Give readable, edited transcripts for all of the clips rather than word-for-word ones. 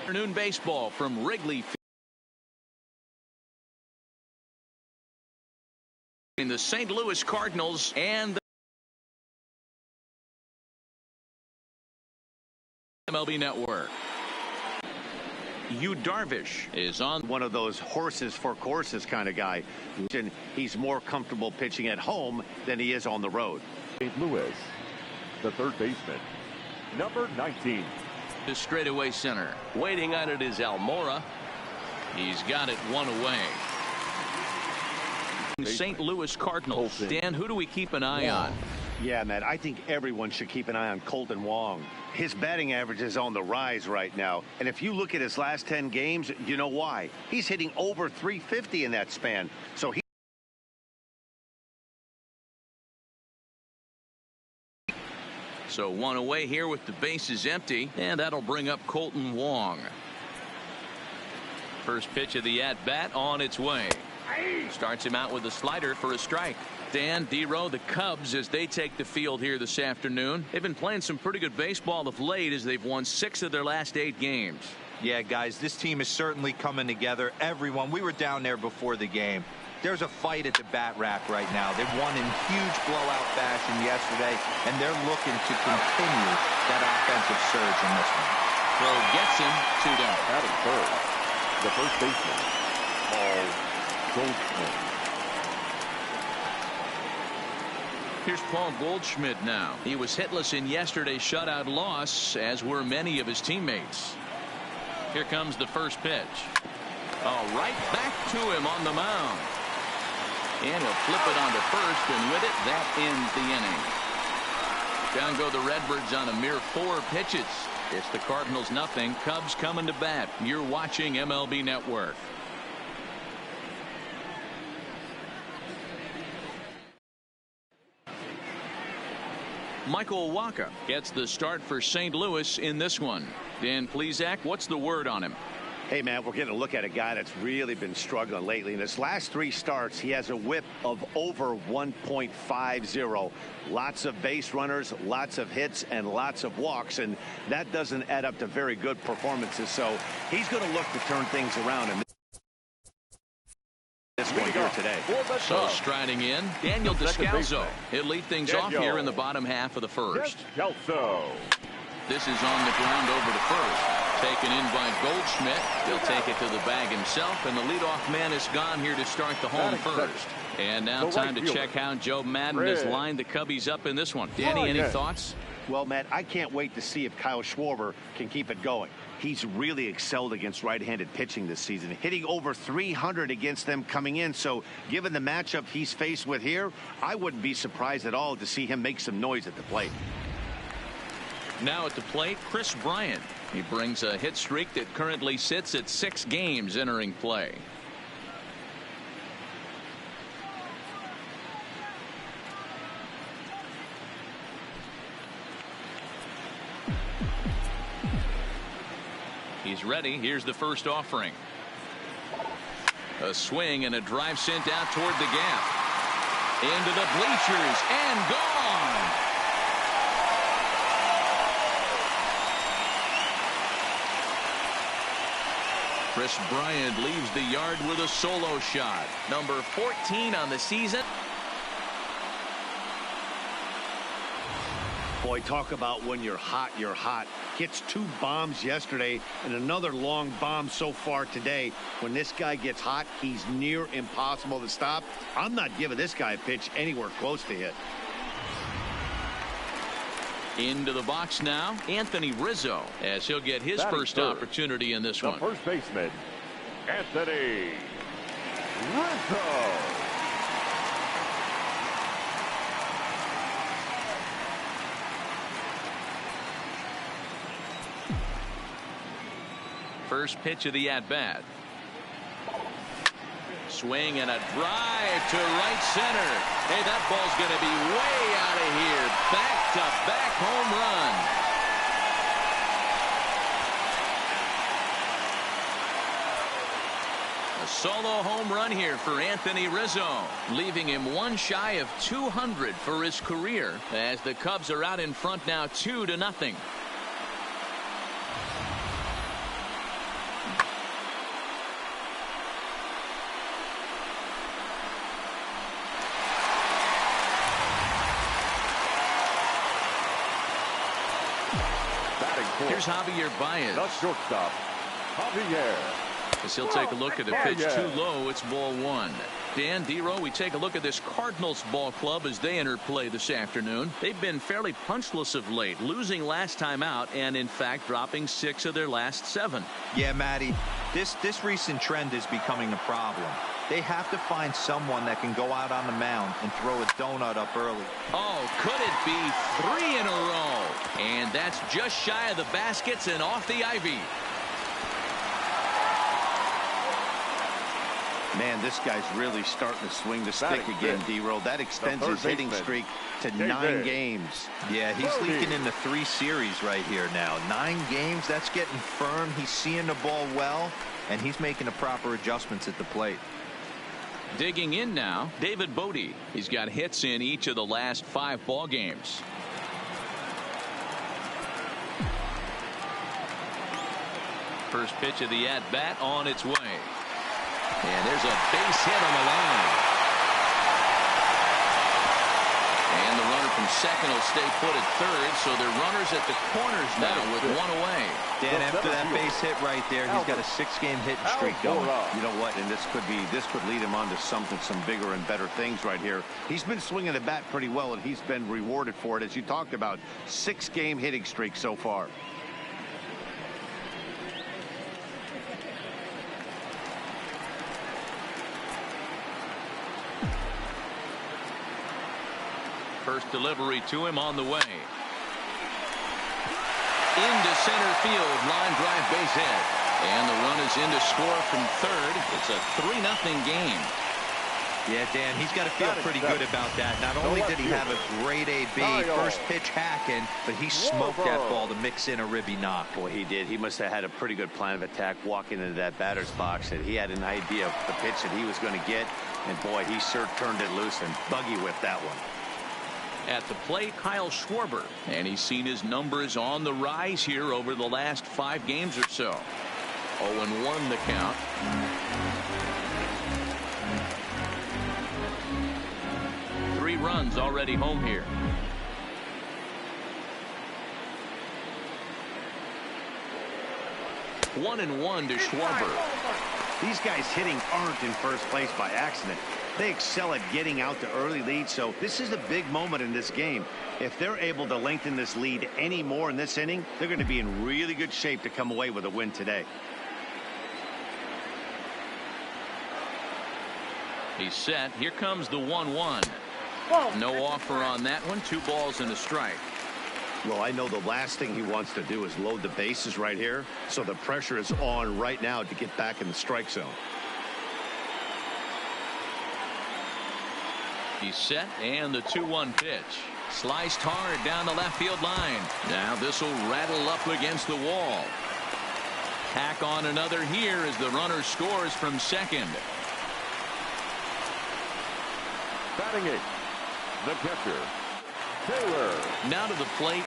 Afternoon baseball from Wrigley Field. In the St. Louis Cardinals and the MLB Network. Yu Darvish is on. One of those horses for courses kind of guy. He's more comfortable pitching at home than he is on the road. St. Louis, the third baseman, number 19. The straightaway center. Waiting on it is Almora. He's got it one away. St. Louis Cardinals. Dan, who do we keep an eye on? Yeah, Matt, I think everyone should keep an eye on Colton Wong. His batting average is on the rise right now. And if you look at his last 10 games, you know why. He's hitting over 350 in that span. So one away here with the bases empty, and that'll bring up Colton Wong. First pitch of the at-bat on its way. Starts him out with a slider for a strike. Dan, D-Row, the Cubs, as they take the field here this afternoon. They've been playing some pretty good baseball of late as they've won 6 of their last 8 games. Yeah, guys, this team is certainly coming together. Everyone, we were down there before the game. There's a fight at the bat rack right now. They won in huge blowout fashion yesterday, and they're looking to continue that offensive surge in this one. Throw gets him 2 down. Batting third, the first baseman, Paul Goldschmidt. Here's Paul Goldschmidt now. He was hitless in yesterday's shutout loss, as were many of his teammates. Here comes the first pitch. Oh, right back to him on the mound. And he'll flip it onto first, and with it, that ends the inning. Down go the Redbirds on a mere 4 pitches. It's the Cardinals nothing. Cubs coming to bat. You're watching MLB Network. Michael Wacha gets the start for St. Louis in this one. Dan Plesac, what's the word on him? Hey, man, we're getting a look at a guy that's really been struggling lately. In his last 3 starts, he has a whip of over 1.50. Lots of base runners, lots of hits, and lots of walks, and that doesn't add up to very good performances. So he's going to look to turn things around in this one here today. So striding in, Daniel Descalso. He'll lead things off here in the bottom half of the first. This is on the ground over to first. Taken in by Goldschmidt. He'll take it to the bag himself, and the leadoff man is gone here to start the home first. And now time to check how Joe Madden has lined the Cubbies up in this one. Danny, any thoughts? Well, Matt, I can't wait to see if Kyle Schwarber can keep it going. He's really excelled against right-handed pitching this season, hitting over 300 against them coming in. So given the matchup he's faced with here, I wouldn't be surprised at all to see him make some noise at the plate. Now at the plate, Chris Bryant. He brings a hit streak that currently sits at 6 games entering play. He's ready. Here's the first offering. A swing and a drive sent out toward the gap. Into the bleachers and gone. Chris Bryant leaves the yard with a solo shot. Number 14 on the season. Boy, talk about when you're hot, you're hot. Hits 2 bombs yesterday and another long bomb so far today. When this guy gets hot, he's near impossible to stop. I'm not giving this guy a pitch anywhere close to hit. Into the box now, Anthony Rizzo, as he'll get his first opportunity in this one. The first baseman, Anthony Rizzo. First pitch of the at-bat. Swing and a drive to right center. Hey, that ball's going to be way out of here. Back-to-back home run. A solo home run here for Anthony Rizzo, leaving him 1 shy of 200 for his career as the Cubs are out in front now 2-0. Batting fourth. Here's Javier Baez. The shortstop, Javier. As he'll take a look at the pitch too low. It's ball one. Dan, D-Row, we take a look at this Cardinals ball club as they enter play this afternoon. They've been fairly punchless of late, losing last time out and in fact dropping 6 of their last 7. Yeah, Matty, this recent trend is becoming a problem. They have to find someone that can go out on the mound and throw a donut up early. Oh, could it be 3 in a row? And that's just shy of the baskets and off the ivy. Man, this guy's really starting to swing the stick again, D-Row. That extends his hitting streak to 9 games. Yeah, he's leaking into 3 series right here now. 9 games, that's getting firm. He's seeing the ball well, and he's making the proper adjustments at the plate. Digging in now, David Bodie. He's got hits in each of the last 5 ball games. First pitch of the at-bat on its way. And there's a base hit on the line. And the runner from second will stay put at third, so they're runners at the corners now with 1 away. Dan, after that base hit right there, he's got a 6-game hitting streak going. You know what? And this could lead him on to some bigger and better things right here. He's been swinging the bat pretty well, and he's been rewarded for it, as you talked about. 6-game hitting streak so far. First delivery to him on the way. Into center field, line drive base hit. And the run is in to score from third. It's a 3-0 game. Yeah, Dan, he's got to feel pretty good about that. Not only did he have a great AB, first pitch hacking, but he smoked that ball to mix in a ribby knock. Boy, he did. He must have had a pretty good plan of attack walking into that batter's box. And he had an idea of the pitch that he was going to get. And boy, he sure turned it loose and buggy whipped that one. At the plate, Kyle Schwarber, and he's seen his numbers on the rise here over the last 5 games or so. 0-1 the count. Three runs already home here. One and one to Schwarber. These guys hitting aren't in first place by accident. They excel at getting out to early leads, so this is a big moment in this game. If they're able to lengthen this lead any more in this inning, they're going to be in really good shape to come away with a win today. He's set. Here comes the 1-1. No offer on that one. 2 balls and a strike. Well, I know the last thing he wants to do is load the bases right here, so the pressure is on right now to get back in the strike zone. He's set, and the 2-1 pitch. Sliced hard down the left field line. Now this will rattle up against the wall. Tack on another here as the runner scores from second. Batting 8, the catcher, Taylor. Now to the plate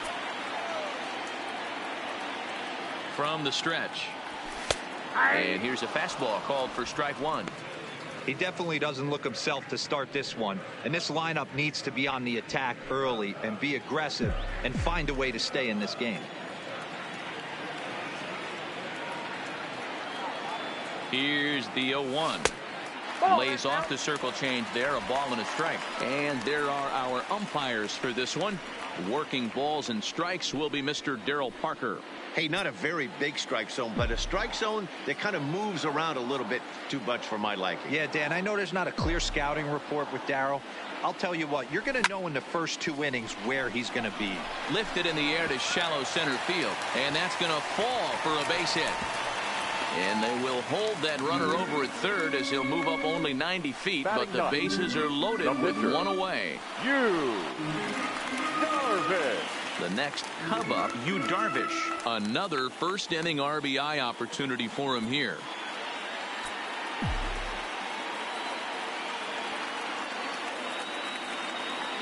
from the stretch. And here's a fastball called for strike 1. He definitely doesn't look himself to start this one, and this lineup needs to be on the attack early and be aggressive and find a way to stay in this game. Here's the 0-1. Lays off the circle change there, a ball and a strike. And there are our umpires for this one. Working balls and strikes will be Mr. Darryl Parker. Hey, not a very big strike zone, but a strike zone that kind of moves around a little bit too much for my liking. Yeah, Dan, I know there's not a clear scouting report with Darryl. I'll tell you what, you're going to know in the first 2 innings where he's going to be. Lifted in the air to shallow center field, and that's going to fall for a base hit. And they will hold that runner over at third as he'll move up only 90 feet, but the bases are loaded with 1 away. The next Cub up, Yu Darvish. Another first inning RBI opportunity for him here.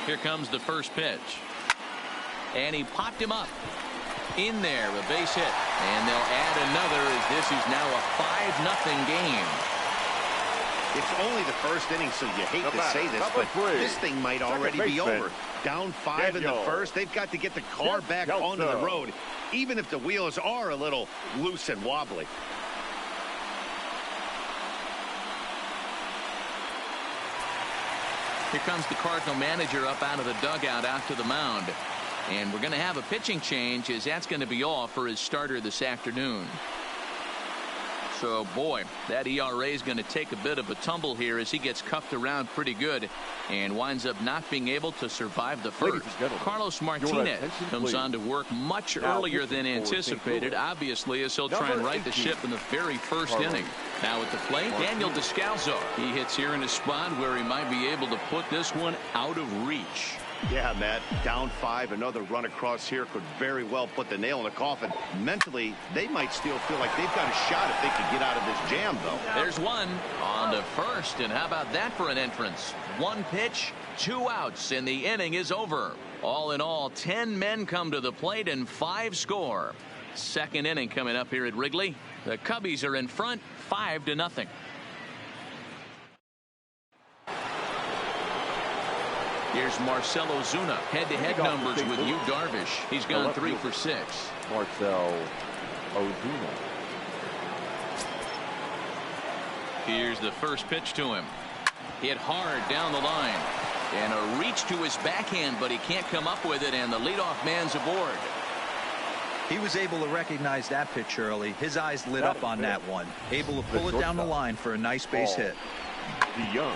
Here comes the first pitch. And he popped him up. In there, a base hit. And they'll add another as this is now a 5-0 game. It's only the first inning, so you hate to say this, but this thing might already be over. Down 5 in the first. They've got to get the car back onto the road, even if the wheels are a little loose and wobbly. Here comes the Cardinal manager up out of the dugout out to the mound. And we're going to have a pitching change, as that's going to be all for his starter this afternoon. So, boy, that ERA is going to take a bit of a tumble here as he gets cuffed around pretty good and winds up not being able to survive the first. Carlos Martinez comes on to work much earlier than anticipated, obviously, as he'll try and right the ship in the very first inning. Now at the plate, Daniel Descalzo. He hits here in a spot where he might be able to put this one out of reach. Yeah, Matt, down 5, another run across here could very well put the nail in the coffin. Mentally, they might still feel like they've got a shot if they could get out of this jam, though. There's one on to first, and how about that for an entrance? 1 pitch, 2 outs, and the inning is over. All in all, 10 men come to the plate and 5 score. Second inning coming up here at Wrigley. The Cubbies are in front, 5-0. Here's Marcell Ozuna. Head-to-head numbers with Yu Darvish. He's gone 3 for 6. Marcell Ozuna. Here's the first pitch to him. Hit hard down the line. And a reach to his backhand, but he can't come up with it, and the leadoff man's aboard. He was able to recognize that pitch early. His eyes lit up on that one. Able to pull it down the line for a nice base hit. DeYoung.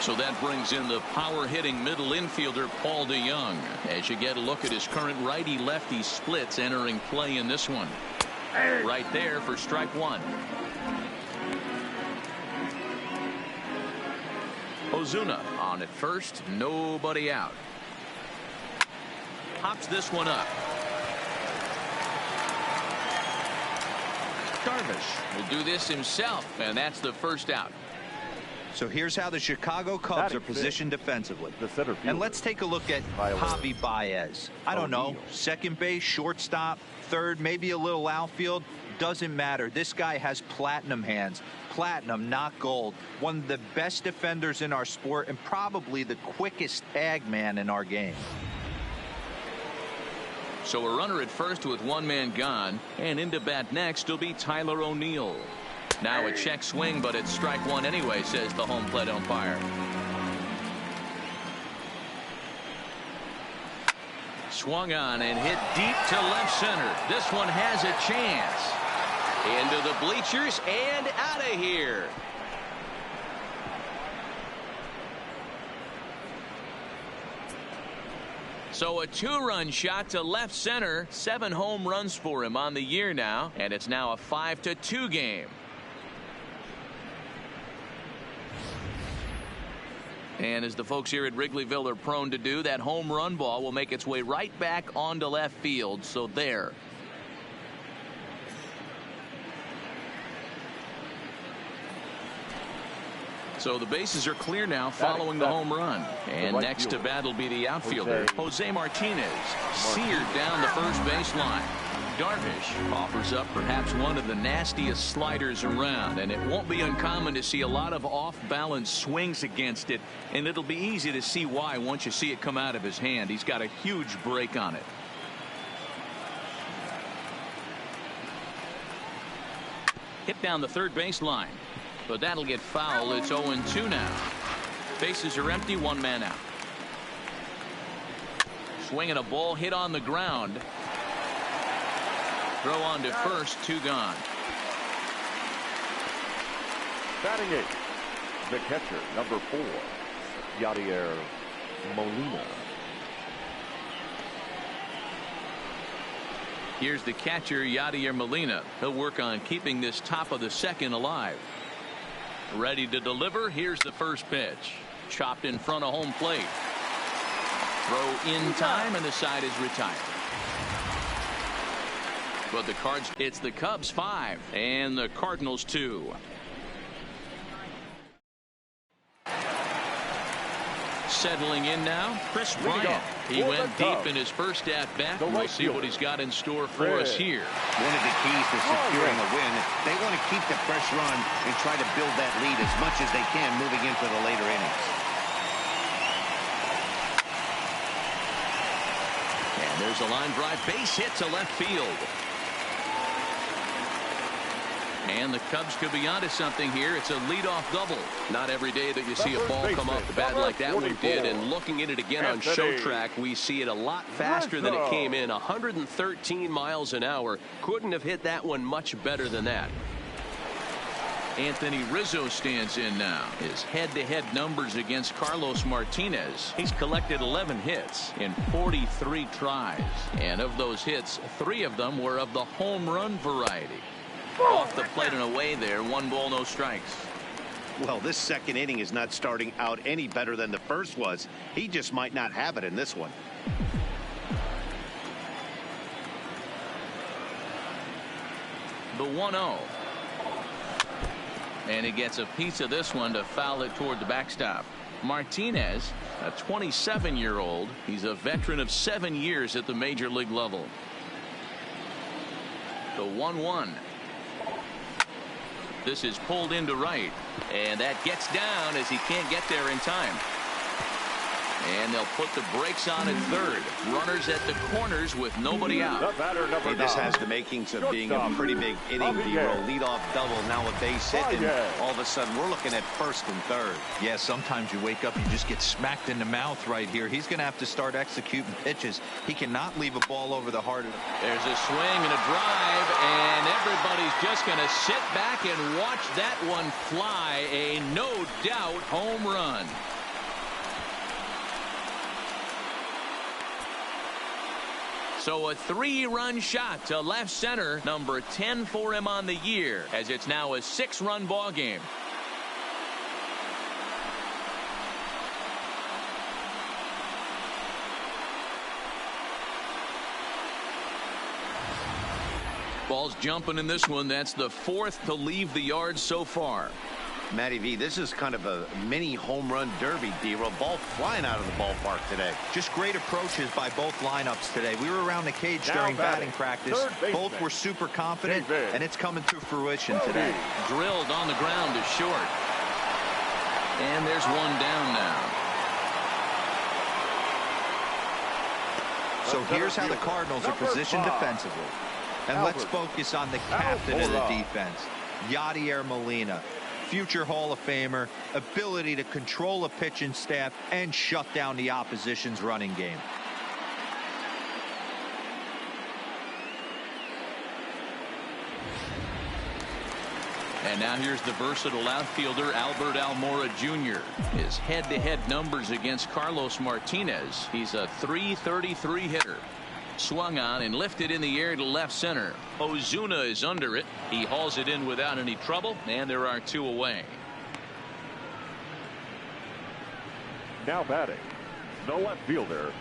So that brings in the power-hitting middle infielder Paul DeYoung. As you get a look at his current righty-lefty splits entering play in this one. Right there for strike 1. Ozuna on at first, nobody out. Pops this one up. Darvish will do this himself, and that's the first out. So here's how the Chicago Cubs are positioned defensively. And let's take a look at Javi Baez. I don't know, second base, shortstop, third, maybe a little outfield. Doesn't matter. This guy has platinum hands. Platinum, not gold. One of the best defenders in our sport and probably the quickest tag man in our game. So a runner at first with 1 man gone, and into bat next will be Tyler O'Neill. Now a check swing, but it's strike 1 anyway, says the home plate umpire. Swung on and hit deep to left center. This one has a chance. Into the bleachers and out of here. So a 2-run shot to left center. 7 home runs for him on the year now, and it's now a 5-2 game. And as the folks here at Wrigleyville are prone to do, that home run ball will make its way right back onto left field. So there. So the bases are clear now following the home run. And next to bat will be the outfielder, Jose Martinez. Seared down the first baseline. Darvish offers up perhaps one of the nastiest sliders around, and it won't be uncommon to see a lot of off-balance swings against it, and it'll be easy to see why once you see it come out of his hand. He's got a huge break on it. Hit down the third baseline, but that'll get foul. It's 0-2 now. Bases are empty, 1 man out. Swinging a ball hit on the ground. Throw on to first, 2 gone. Batting 8, the catcher, number 4, Yadier Molina. Here's the catcher, Yadier Molina. He'll work on keeping this top of the second alive. Ready to deliver. Here's the first pitch. Chopped in front of home plate. Throw in time, and the side is retired. But the Cards, it's the Cubs 5 and the Cardinals 2. Settling in now, Chris Bryant. He went deep in his first at-bat. We'll see what he's got in store for us here. One of the keys to securing a win, they want to keep the pressure on and try to build that lead as much as they can moving into the later innings. And there's a line drive base hit to left field. And the Cubs could be onto something here. It's a leadoff double. Not every day that you see a ball come off the bat like that one did. And looking at it again on show track, we see it a lot faster than it came in. 113 miles an hour. Couldn't have hit that one much better than that. Anthony Rizzo stands in now. His head-to-head numbers against Carlos Martinez. He's collected 11 hits in 43 tries. And of those hits, 3 of them were of the home run variety. Off the plate and away there. 1 ball, no strikes. Well, this second inning is not starting out any better than the first was. He just might not have it in this one. The 1-0. And he gets a piece of this one to foul it toward the backstop. Martinez, a 27-year-old. He's a veteran of 7 years at the major league level. The 1-1. This is pulled into right, and that gets down as he can't get there in time. And they'll put the brakes on at third. Runners at the corners with nobody out. Hey, this has the makings of being a pretty big inning, D-Roll. Leadoff double, now a base hit, and all of a sudden we're looking at first and third. Yeah, sometimes you wake up, you just get smacked in the mouth right here. He's going to have to start executing pitches. He cannot leave a ball over the heart of it. There's a swing and a drive, and everybody's just going to sit back and watch that one fly. A no-doubt home run. So a 3-run shot to left center, number 10 for him on the year, as it's now a 6-run ball game. Ball's jumping in this one. That's the 4th to leave the yard so far. Matty V, this is kind of a mini home run derby, D-Roll. Ball flying out of the ballpark today. Just great approaches by both lineups today. We were around the cage during batting practice. Both were super confident, and it's coming to fruition today. Drilled on the ground to short. And there's one down now. So here's how the Cardinals are positioned defensively. And let's focus on the captain of the defense, Yadier Molina. Future Hall of Famer, ability to control a pitching staff and shut down the opposition's running game. And now here's the versatile outfielder Albert Almora Jr. His head-to-head numbers against Carlos Martinez. He's a .333 hitter. Swung on and lifted in the air to left center. Ozuna is under it. He hauls it in without any trouble, and there are 2 away. Now batting, the left fielder,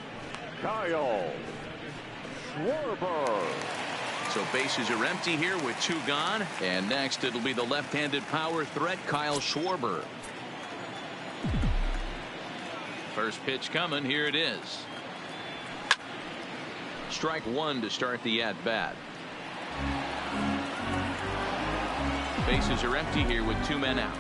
Kyle Schwarber. So bases are empty here with 2 gone. And next it'll be the left-handed power threat, Kyle Schwarber. First pitch coming. Here it is. Strike 1 to start the at-bat. Bases are empty here with 2 men out.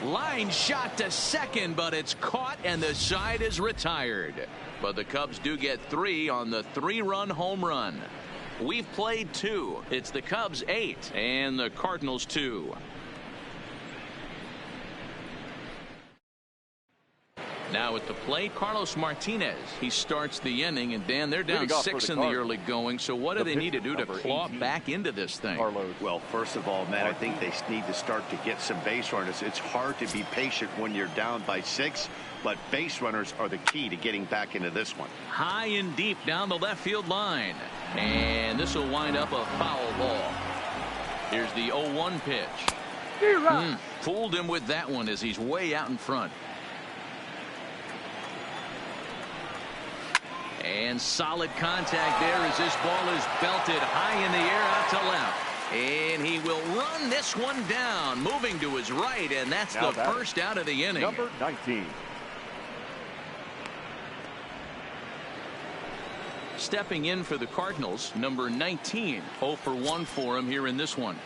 Line shot to second, but it's caught and the side is retired. But the Cubs do get 3 on the 3-run home run. We've played 2. It's the Cubs 8 and the Cardinals 2. Now at the plate, Carlos Martinez. He starts the inning, and Dan, they're down 6 in the early going. So what do they need to do to claw back into this thing? Well, first of all, Matt, I think they need to start to get some base runners. It's hard to be patient when you're down by 6, but base runners are the key to getting back into this one. High and deep down the left field line, and this will wind up a foul ball. Here's the 0-1 pitch. Fooled him with that one as he's way out in front. And solid contact there as this ball is belted high in the air out to left. And he will run this one down, moving to his right, and that's the first out of the inning. Number 19. Stepping in for the Cardinals, number 19. 0 for 1 for him here in this one.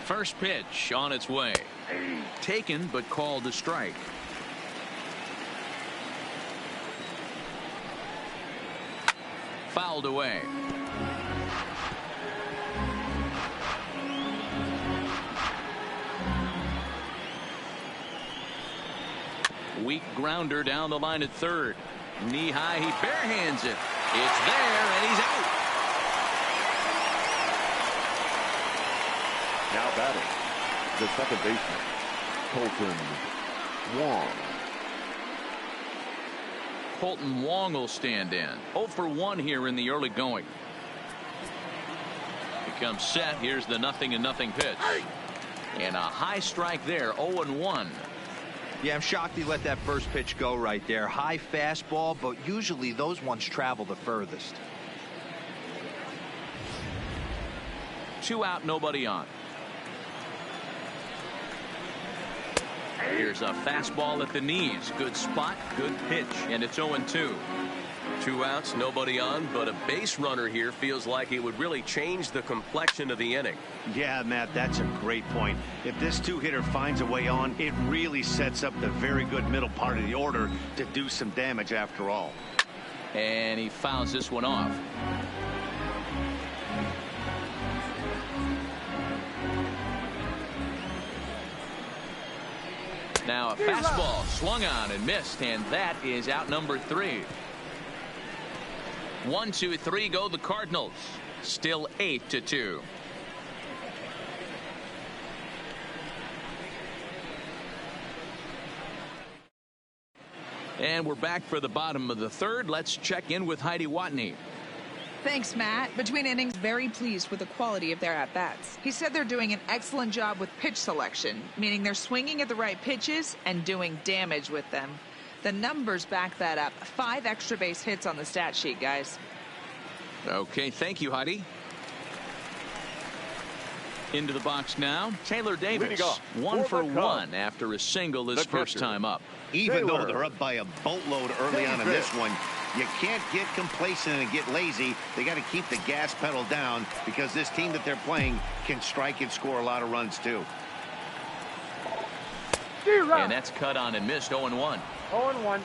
First pitch on its way. Taken, but called a strike. Fouled away. Weak grounder down the line at third. Knee high, he barehands it. It's there, and he's out. Now batting, the second baseman, Colton Wong. Colton Wong will stand in. 0 for 1 here in the early going. He comes set. Here's the 0-0 pitch. And a high strike there. 0-1. Yeah, I'm shocked he let that first pitch go right there. High fastball, but usually those ones travel the furthest. 2 out, nobody on. Here's a fastball at the knees. Good spot, good pitch, and it's 0-2. 2 outs, nobody on, but a base runner here feels like it would really change the complexion of the inning. Yeah, Matt, that's a great point. If this two-hitter finds a way on, it really sets up the very good middle part of the order to do some damage after all. And he fouls this one off. Now a fastball swung on and missed, and that is out number 3. 1, 2, 3 go the Cardinals. Still 8-2. And we're back for the bottom of the third. Let's check in with Heidi Watney. Thanks, Matt. Between innings, very pleased with the quality of their at-bats. He said they're doing an excellent job with pitch selection, meaning they're swinging at the right pitches and doing damage with them. The numbers back that up. 5 extra base hits on the stat sheet, guys. Okay, thank you, Heidi. Into the box now, Taylor Davis. 1 for 1 after a single his first time up. Even though they're up by a boatload early on in this one, you can't get complacent and get lazy. They got to keep the gas pedal down because this team that they're playing can strike and score a lot of runs too. And that's cut on and missed. 0-1. 0-1.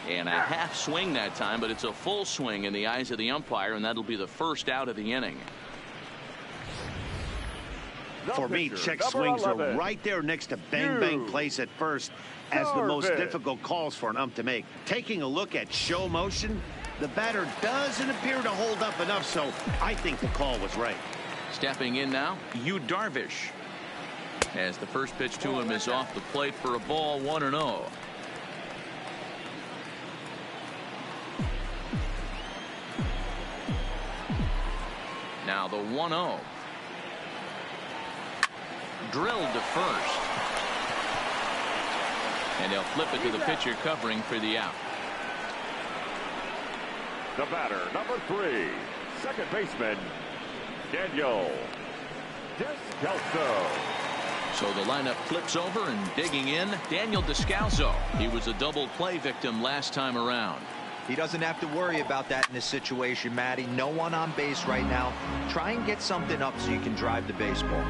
And a half swing that time, but it's a full swing in the eyes of the umpire, and that'll be the first out of the inning. For me, check swings are right there next to bang bang place at first as the most difficult calls for an ump to make. Taking a look at show motion, the batter doesn't appear to hold up enough, so I think the call was right. Stepping in now, Yu Darvish. As the first pitch to him is off the plate for a ball. 1-0. Now the 1-0. Drilled to first. And they'll flip it to the pitcher covering for the out. The batter, number 3, second baseman, Daniel Descalso. So the lineup flips over, and digging in, Daniel Descalso. He was a double play victim last time around. He doesn't have to worry about that in this situation, Matty. No one on base right now. Try and get something up so you can drive the baseball.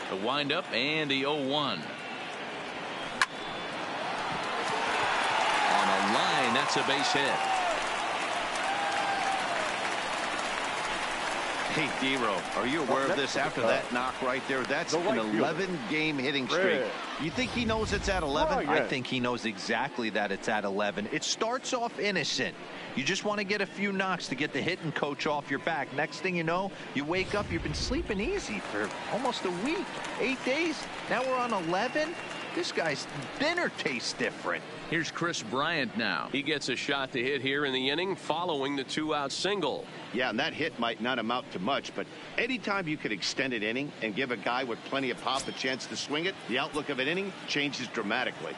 The windup and the 0-1. On a line, that's a base hit. Hey, D-Row, are you aware of this after that knock right there? That's an 11-game hitting streak. You think he knows it's at 11? I think he knows exactly that it's at 11. It starts off innocent. You just want to get a few knocks to get the hitting coach off your back. Next thing you know, you wake up, you've been sleeping easy for almost a week, 8 days. Now we're on 11. This guy's dinner tastes different. Here's Chris Bryant now. He gets a shot to hit here in the inning following the 2-out single. Yeah, and that hit might not amount to much, but anytime you can extend an inning and give a guy with plenty of pop a chance to swing it, the outlook of an inning changes dramatically.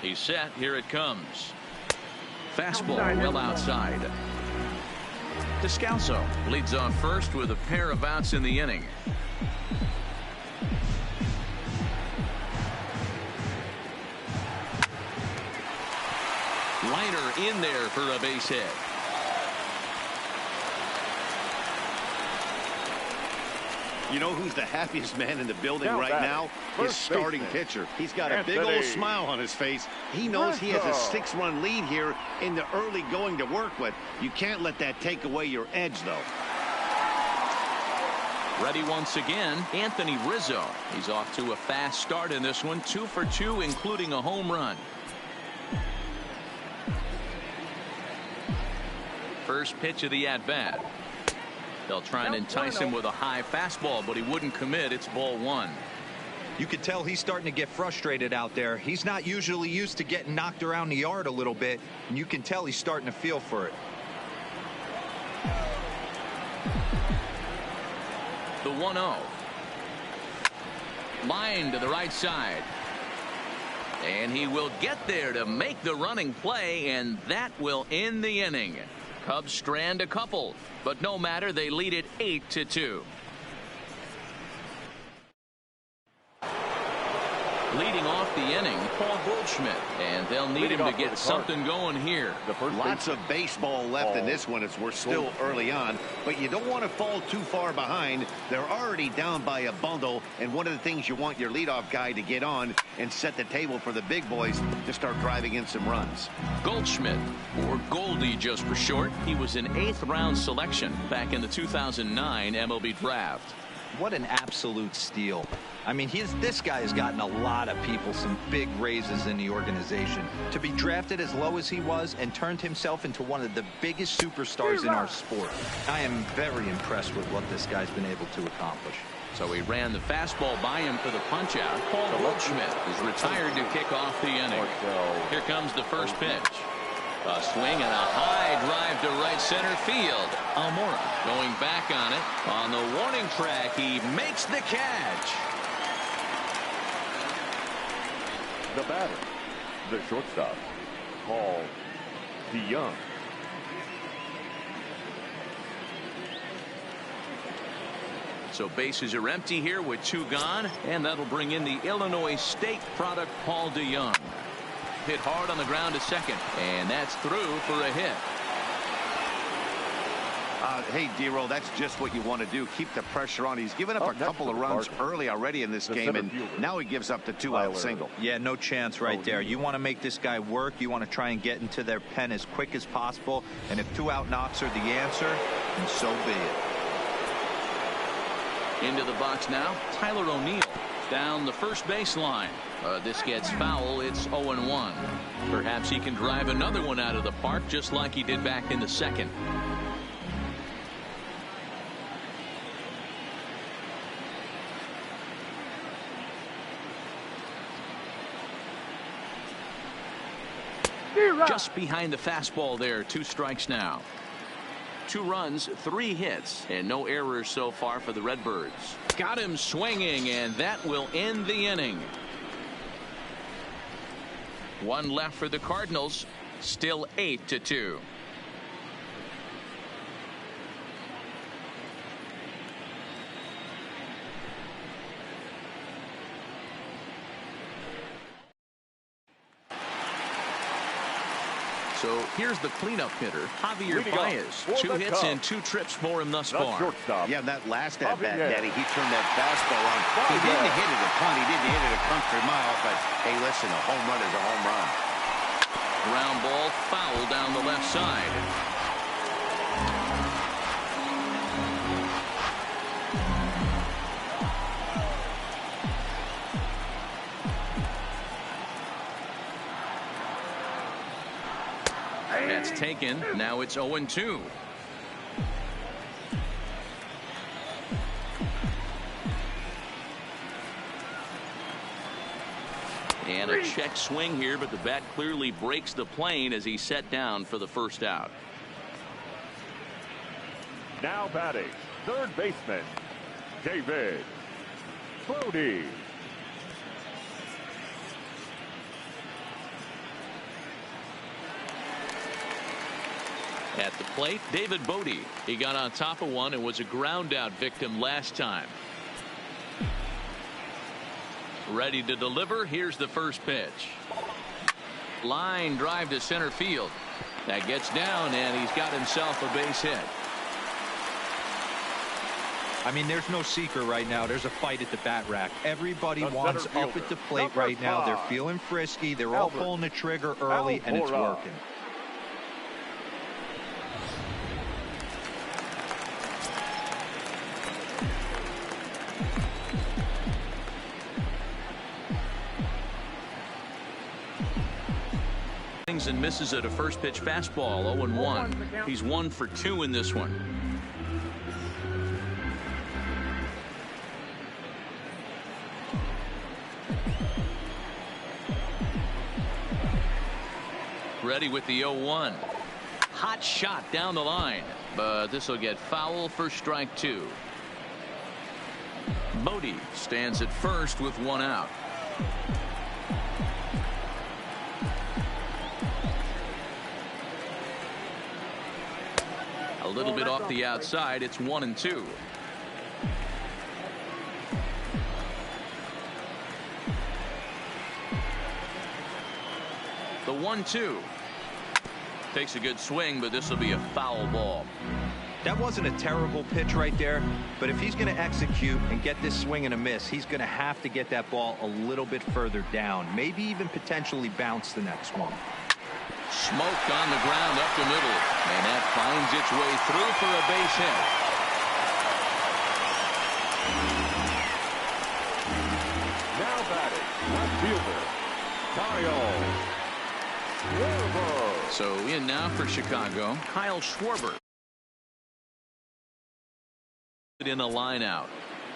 He's set. Here it comes. Fastball well outside. Descalso leads off first with a pair of outs in the inning. Liner in there for a base hit. You know who's the happiest man in the building right now? His starting pitcher. He's got a big old smile on his face. He knows he has a 6-run lead here in the early going to work with. You can't let that take away your edge, though. Ready once again, Anthony Rizzo. He's off to a fast start in this one, 2 for 2, including a home run. First pitch of the at-bat. They'll try and entice him with a high fastball, but he wouldn't commit. It's ball 1. You could tell he's starting to get frustrated out there. He's not usually used to getting knocked around the yard a little bit, and you can tell he's starting to feel for it. The 1-0. Line to the right side. And he will get there to make the running play, and that will end the inning. Cubs strand a couple, but no matter, they lead it 8-2. Leading off the inning, Paul Goldschmidt, and they'll need him to get something going here. Lots of baseball left in this one as we're still early on, but you don't want to fall too far behind. They're already down by a bundle, and one of the things you want your leadoff guy to get on and set the table for the big boys to start driving in some runs. Goldschmidt, or Goldie just for short, he was an 8th-round selection back in the 2009 MLB Draft. What an absolute steal. I mean, this guy has gotten a lot of people some big raises in the organization. To be drafted as low as he was and turned himself into one of the biggest superstars in our sport. I am very impressed with what this guy's been able to accomplish. So he ran the fastball by him for the punch-out. Paul Goldschmidt is retired to kick off the inning. Here comes the first pitch. A swing and a high drive to right center field. Almora going back on it. On the warning track, he makes the catch. The batter, the shortstop, Paul DeYoung. So bases are empty here with 2 gone, and that'll bring in the Illinois State product, Paul DeYoung. Hit hard on the ground to second, and that's through for a hit. Hey, D-Row, that's just what you want to do. Keep the pressure on. He's given up a couple of runs early already in this game, and now he gives up the 2-out single. Yeah, no chance right there. You want to make this guy work. You want to try and get into their pen as quick as possible, and if 2-out knocks are the answer, then so be it. Into the box now, Tyler O'Neill down the first baseline. This gets foul. It's 0-1. Perhaps he can drive another one out of the park just like he did back in the second. Just behind the fastball there. 2 strikes now. 2 runs, 3 hits, and no errors so far for the Redbirds. Got him swinging, and that will end the inning. 1 left for the Cardinals. Still 8-2. So here's the cleanup hitter, Javier Baez. 2 hits and 2 trips for him thus far. Yeah, that last at-bat, Daddy, he turned that fastball on. He didn't hit it a ton. He didn't hit it a country mile, but hey, listen, a home run is a home run. Ground ball foul down the left side. That's taken. Now it's 0-2. And a check swing here, but the bat clearly breaks the plane as he's set down for the first out. Now batting, third baseman, David Brody. At the plate, David Bodie. He got on top of one and was a ground out victim last time. Ready to deliver. Here's the first pitch. Line drive to center field. That gets down, and he's got himself a base hit. I mean, there's no secret right now. There's a fight at the bat rack. Everybody wants up at the plate right now. They're feeling frisky. They're all pulling the trigger early, and it's working. And misses at a first pitch fastball. 0-1. He's 1 for 2 in this one. Ready with the 0-1. Hot shot down the line, but this will get foul for strike 2. Bodie stands at first with 1 out. A little bit off the outside. It's 1-2. The 1-2 takes a good swing, but this will be a foul ball. That wasn't a terrible pitch right there, but if he's going to execute and get this swing and a miss, he's going to have to get that ball a little bit further down, maybe even potentially bounce the next one. Smoked on the ground up the middle, and that finds its way through for a base hit. Now batting, left fielder, Kyle Schwarber. So in now for Chicago, Kyle Schwarber. In a line out.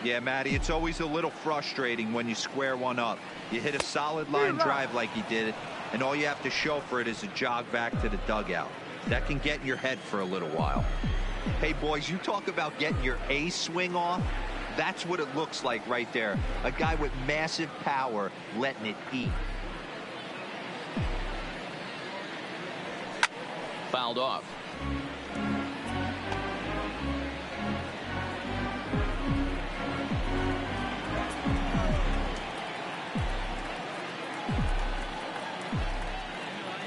Yeah, Matty, it's always a little frustrating when you square one up. You hit a solid line drive like he did, and all you have to show for it is a jog back to the dugout. That can get in your head for a little while. Hey, boys, you talk about getting your A swing off. That's what it looks like right there. A guy with massive power letting it eat. Fouled off.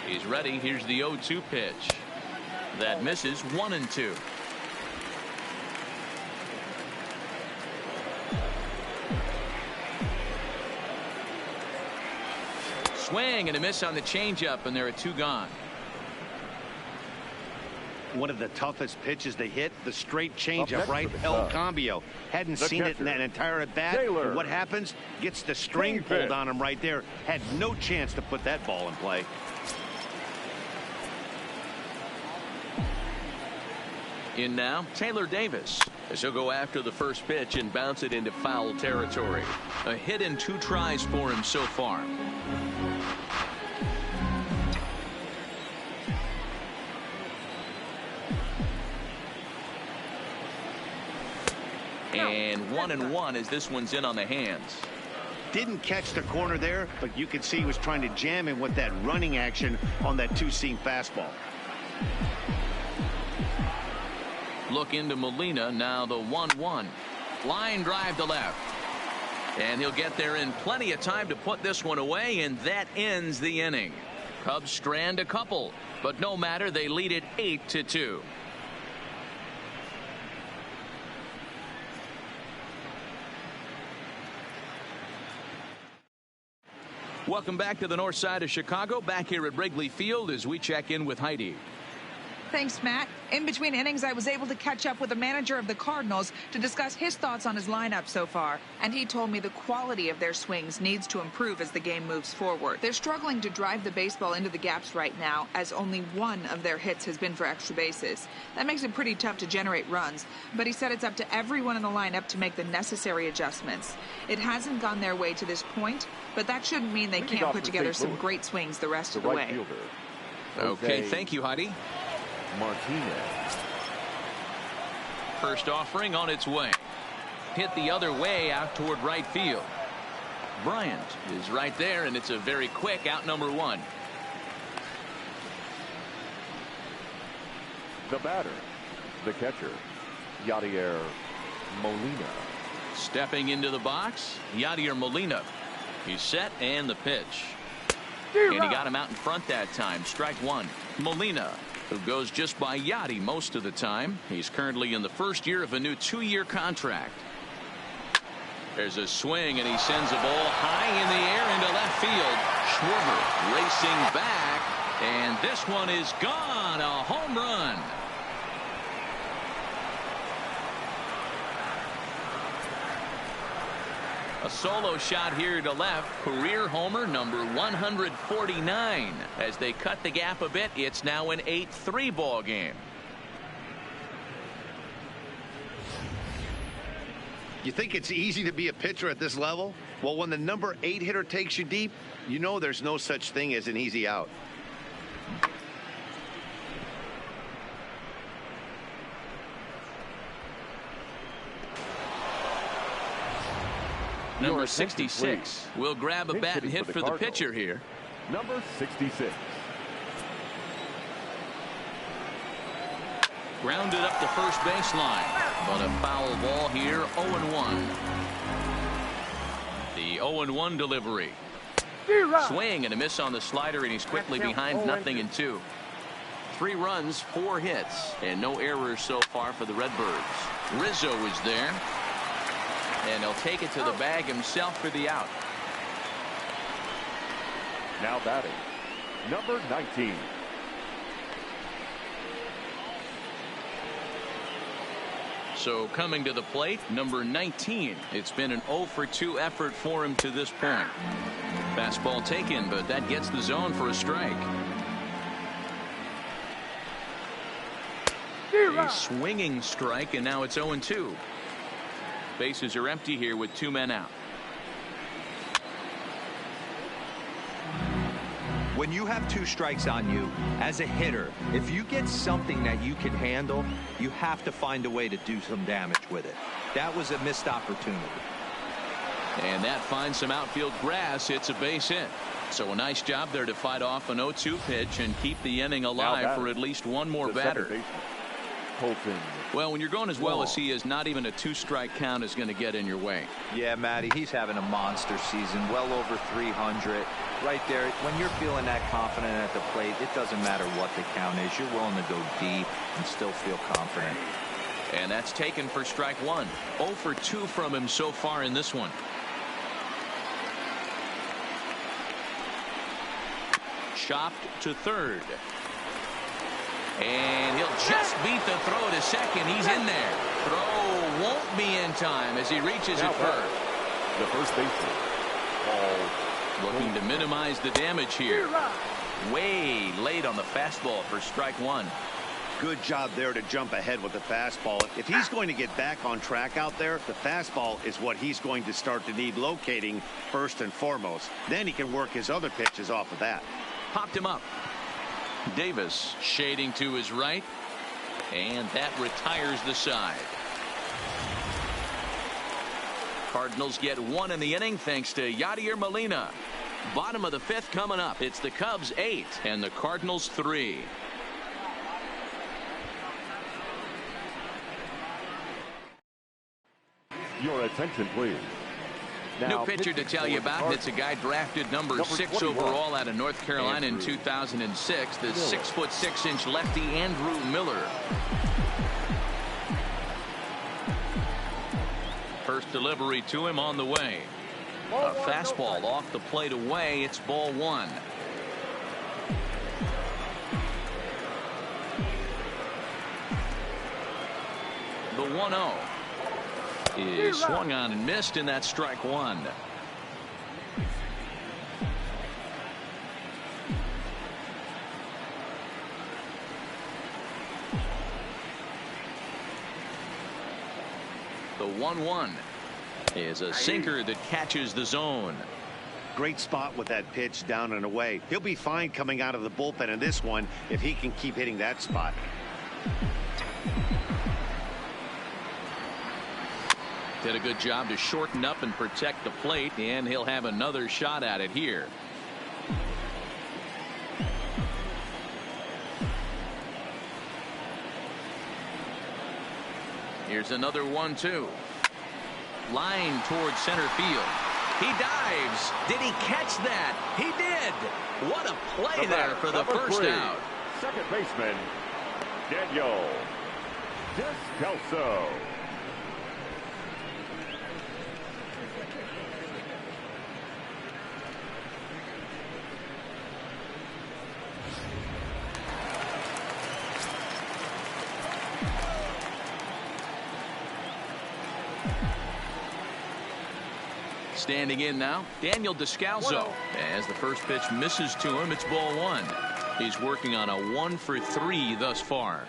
He's ready. Here's the 0-2 pitch. That misses. 1-2. Swing and a miss on the changeup, and there are 2 gone. One of the toughest pitches to hit, the straight changeup, right? El Cambio. Hadn't seen it in that entire at bat. And what happens? Gets the string pulled on him right there. Had no chance to put that ball in play. In now, Taylor Davis, as he'll go after the first pitch and bounce it into foul territory. A hit in 2 tries for him so far. And 1-1 as this one's in on the hands. Didn't catch the corner there, but you could see he was trying to jam him with that running action on that 2-seam fastball. Look into Molina. Now the 1-1. Line drive to left. And he'll get there in plenty of time to put this one away, and that ends the inning. Cubs strand a couple, but no matter, they lead it 8-2. Welcome back to the north side of Chicago, back here at Wrigley Field as we check in with Heidi. Thanks, Matt. In between innings, I was able to catch up with the manager of the Cardinals to discuss his thoughts on his lineup so far. And he told me the quality of their swings needs to improve as the game moves forward. They're struggling to drive the baseball into the gaps right now, as only one of their hits has been for extra bases. That makes it pretty tough to generate runs. But he said it's up to everyone in the lineup to make the necessary adjustments. It hasn't gone their way to this point, but that shouldn't mean they can't put together some great swings the rest of the way. Okay, thank you, Heidi. Martinez. First offering on its way. Hit the other way out toward right field. Bryant is right there, and it's a very quick out number one. The batter, the catcher, Yadier Molina. Stepping into the box, Yadier Molina. He's set, and the pitch. And he got him out in front that time. Strike one. Molina, who goes just by Yadi most of the time. He's currently in the first year of a new 2-year contract. There's a swing, and he sends a ball high in the air into left field. Schwarber racing back, and this one is gone. A home run. A solo shot here to left. Career homer number 149. As they cut the gap a bit, it's now an 8-3 ball game. You think it's easy to be a pitcher at this level? Well, when the number 8 hitter takes you deep, you know there's no such thing as an easy out. Number 66 will grab a bat and hit for the pitcher here. Number 66. Grounded up the first baseline, but a foul ball here. 0-1. The 0-1 delivery. Swing and a miss on the slider, and he's quickly behind 0-2. 3 runs, 4 hits, and no errors so far for the Redbirds. Rizzo is there, and he'll take it to the bag himself for the out. Now batting, number 19. So coming to the plate, number 19. It's been an 0-for-2 effort for him to this point. Fastball taken, but that gets the zone for a strike. A swinging strike, and now it's 0-2. Bases are empty here with 2 men out. When you have 2 strikes on you, as a hitter, if you get something that you can handle, you have to find a way to do some damage with it. That was a missed opportunity. And that finds some outfield grass. It's a base hit. So a nice job there to fight off an 0-2 pitch and keep the inning alive for at least one more batter. Well, when you're going as well as he is, not even a 2-strike count is going to get in your way. Yeah, Matty, he's having a monster season, well over 300. Right there, when you're feeling that confident at the plate, it doesn't matter what the count is. You're willing to go deep and still feel confident. And that's taken for strike one. 0-for-2 from him so far in this one. Chopped to third. And he'll just beat the throw to second. He's in there. Throw won't be in time as he reaches it first. The first baseman, Paul. Looking to minimize the damage here. Way late on the fastball for strike one. Good job there to jump ahead with the fastball. If he's going to get back on track out there, the fastball is what he's going to start to need locating first and foremost. Then he can work his other pitches off of that. Popped him up. Davis shading to his right, and that retires the side. Cardinals get 1 in the inning thanks to Yadier Molina. Bottom of the 5th coming up. It's the Cubs 8 and the Cardinals 3. Your attention, please. New pitcher to tell you about, and it's a guy drafted number 6 overall out of North Carolina in 2006. The 6'6" lefty Andrew Miller. First delivery to him on the way. A fastball off the plate away. It's ball 1. 1-0 is swung on and missed, and that's strike one. The 1-1 is a sinker that catches the zone. Great spot with that pitch down and away. He'll be fine coming out of the bullpen in this one if he can keep hitting that spot. Did a good job to shorten up and protect the plate, and he'll have another shot at it here. Here's another 1-2. Line towards center field. He dives. Did he catch that? He did. What a play there for the first out. Second baseman, Daniel Descalso. Standing in now, Daniel Descalso. As the first pitch misses to him, it's ball one. He's working on a 1-for-3 thus far.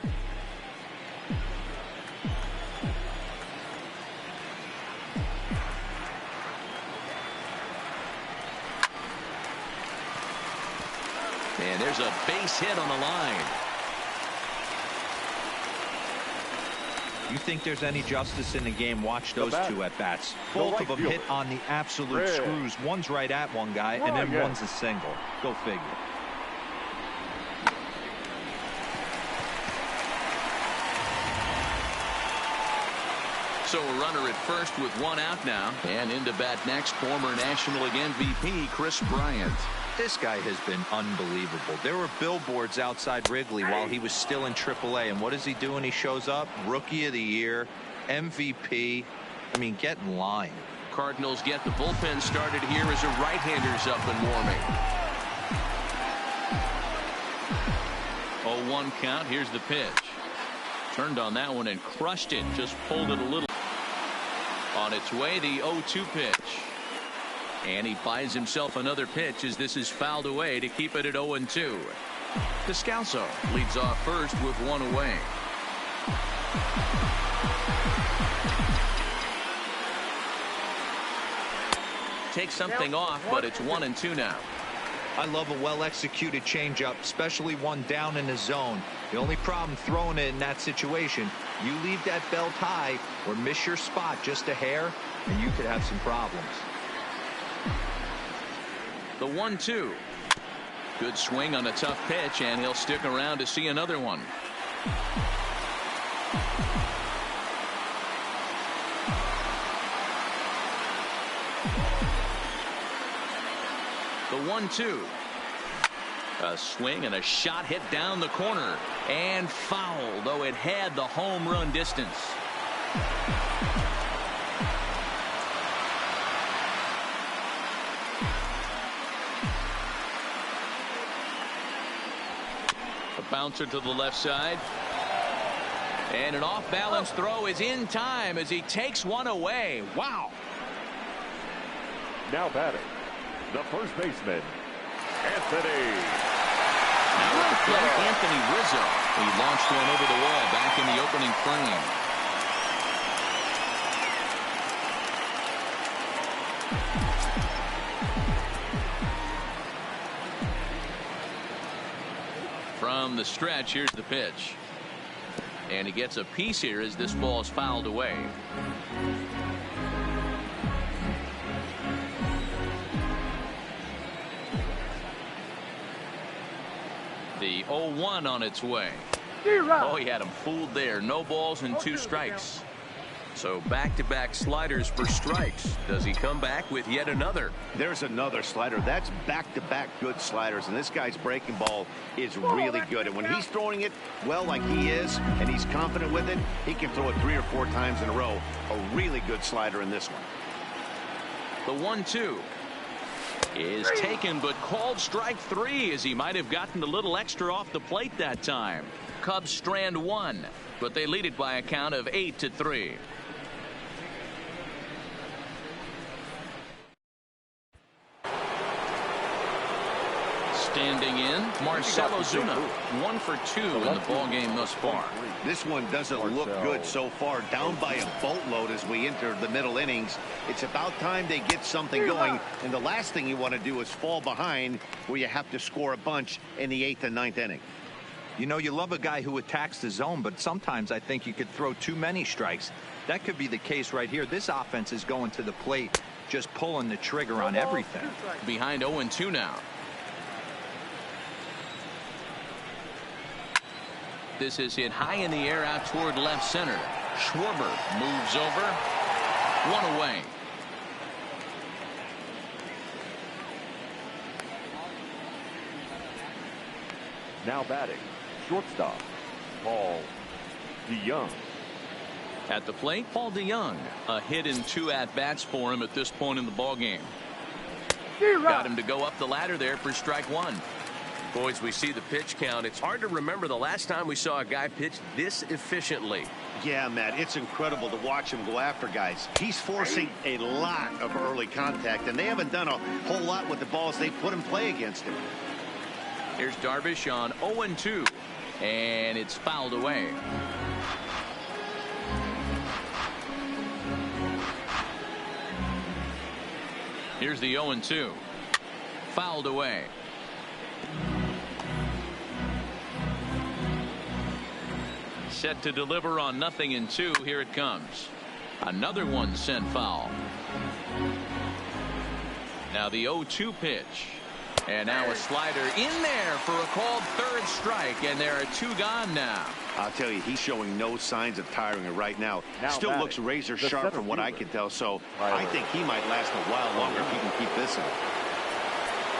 And there's a base hit on the line. You think there's any justice in the game? Watch those two at bats. Both of them hit on the absolute screws. One's right at one guy, and then one's a single. Go figure. So a runner at first with one out now. And into bat next, former National League MVP Chris Bryant. This guy has been unbelievable. There were billboards outside Wrigley while he was still in AAA. And what is he doing? He shows up. Rookie of the Year, MVP. I mean, get in line. Cardinals get the bullpen started here as a right-hander's up and warming. 0-1 count. Here's the pitch. Turned on that one and crushed it. Just pulled it a little. On its way, the 0-2 pitch. And he buys himself another pitch as this is fouled away to keep it at 0-2. Descalso leads off first with one away. Takes something off, but it's 1-2 now. I love a well-executed changeup, especially one down in the zone. The only problem throwing it in that situation, you leave that belt high or miss your spot just a hair, and you could have some problems. The 1-2. Good swing on a tough pitch, and he'll stick around to see another one. The 1-2. A swing and a shot hit down the corner and foul, though it had the home run distance. A bouncer to the left side. And an off-balance throw is in time as he takes one away. Wow. Now batting, the first baseman, Anthony. Now at the plate, Anthony Rizzo. He launched one over the wall back in the opening frame. From the stretch, here's the pitch. And he gets a piece here as this ball is fouled away. The 0-1 on its way. Oh, he had him fooled there. No balls and 2 strikes. So back-to-back sliders for strikes. Does he come back with yet another? There's another slider. That's back-to-back good sliders, and this guy's breaking ball is really good. And when he's throwing it well like he is, and he's confident with it, he can throw it 3 or 4 times in a row. A really good slider in this one. The 1-2 is taken, but called strike 3 as he might have gotten a little extra off the plate that time. Cubs strand one, but they lead it by a count of 8-3. Standing in, Marcell Ozuna, 1 for 2 in the ball game thus far. This one doesn't look good so far. Down by a boatload as we enter the middle innings. It's about time they get something going. And the last thing you want to do is fall behind where you have to score a bunch in the 8th and 9th inning. You know, you love a guy who attacks the zone, but sometimes I think you could throw too many strikes. That could be the case right here. This offense is going to the plate, just pulling the trigger on everything. Behind 0-2 now. This is hit high in the air out toward left center. Schwarber moves over. One away. Now batting, shortstop, Paul DeYoung. At the plate, Paul DeYoung. A hit in 2 at-bats for him at this point in the ballgame. Got him to go up the ladder there for strike one. Boys, we see the pitch count. It's hard to remember the last time we saw a guy pitch this efficiently. Yeah, Matt, it's incredible to watch him go after guys. He's forcing a lot of early contact, and they haven't done a whole lot with the balls they put in play against him. Here's Darvish on 0-2, and it's fouled away. Here's the 0-2. Fouled away. Set to deliver on 0-2. Here it comes. Another one sent foul. Now the 0-2 pitch. And now a slider in there for a called third strike. And there are 2 gone now. I'll tell you, he's showing no signs of tiring right now. Still batting, looks razor sharp from what I can tell. So I think he might last a while longer if he can keep this up.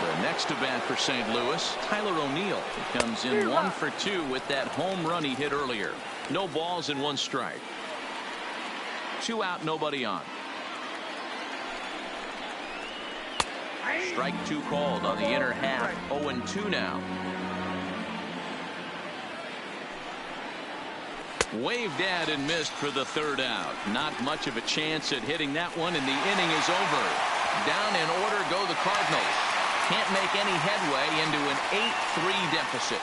The next to bat for St. Louis, Tyler O'Neill. He comes in 1 for 2 with that home run he hit earlier. No balls and 1 strike. 2 out, nobody on. Strike 2 called on the inner half. 0-2 now. Waved at and missed for the 3rd out. Not much of a chance at hitting that one, and the inning is over. Down in order go the Cardinals. Can't make any headway into an 8-3 deficit.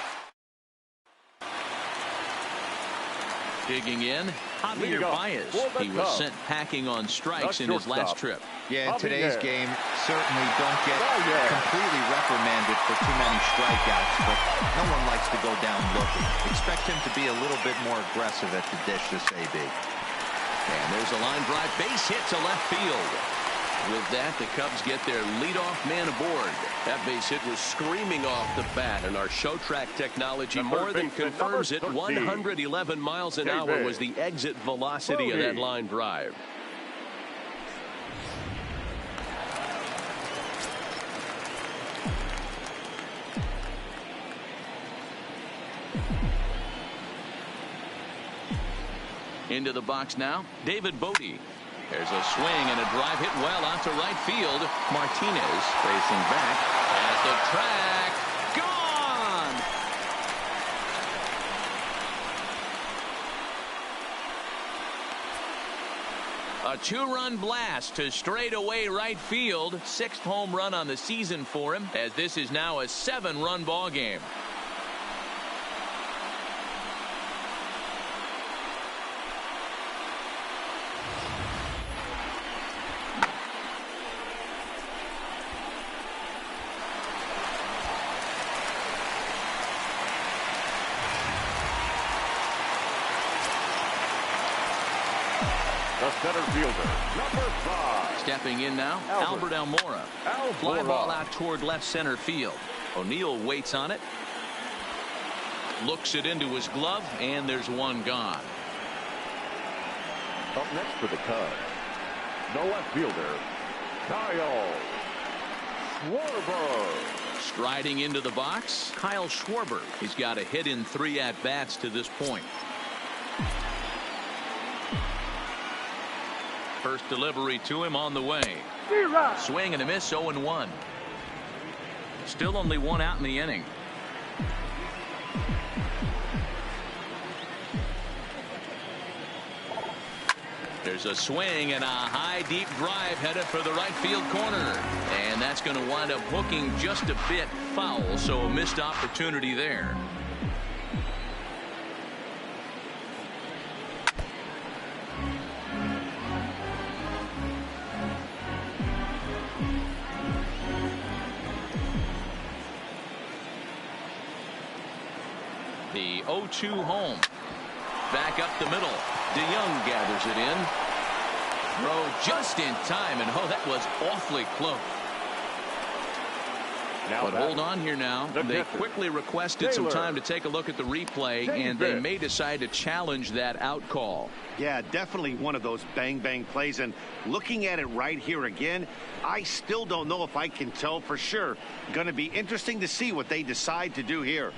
Digging in, Javier Baez. He was sent packing on strikes in his last trip. Yeah, in today's game, certainly don't get completely reprimanded for too many strikeouts, but no one likes to go down looking. Expect him to be a little bit more aggressive at the dish this AB. And there's a line drive base hit to left field. With that, the Cubs get their leadoff man aboard. That base hit was screaming off the bat, and our show track technology more than confirms it. 111 miles an hour was the exit velocity of that line drive. Into the box now, David Bodie. There's a swing and a drive hit well out to right field. Martinez racing back at the track. Gone! A 2-run blast to straightaway right field. 6th home run on the season for him, as this is now a 7-run ball game. The center fielder, number 5. Stepping in now, Albert Almora. Fly ball out toward left center field. O'Neill waits on it. Looks it into his glove, and there's 1 gone. Up next for the Cubs, the left fielder, Kyle Schwarber. Striding into the box, Kyle Schwarber. He's got a hit in 3 at-bats to this point. First delivery to him on the way. Swing and a miss, 0-1. Still only 1 out in the inning. There's a swing and a high deep drive headed for the right field corner, and that's going to wind up hooking just a bit foul, so a missed opportunity there. The 0-2 home. Back up the middle. DeYoung gathers it in. Throw just in time, and oh, that was awfully close. But hold on here now. They quickly requested some time to take a look at the replay, and they may decide to challenge that out call. Yeah, definitely one of those bang-bang plays. And looking at it right here again, I still don't know if I can tell for sure. Going to be interesting to see what they decide to do here.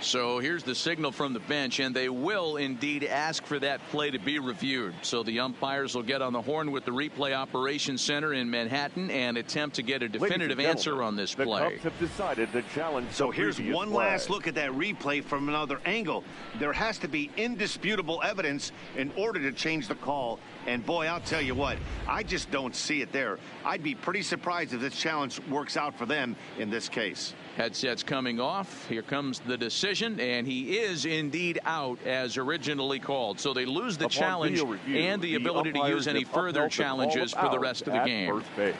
So here's the signal from the bench, and they will indeed ask for that play to be reviewed. So the umpires will get on the horn with the replay operations center in Manhattan and attempt to get a definitive answer on this play. The Cubs have decided to challenge. So here's one last look at that replay from another angle. There has to be indisputable evidence in order to change the call. And boy, I'll tell you what, I just don't see it there. I'd be pretty surprised if this challenge works out for them in this case. Headsets coming off. Here comes the decision, and he is indeed out as originally called. So they lose the challenge and the ability to use any further challenges for the rest of the game. First base.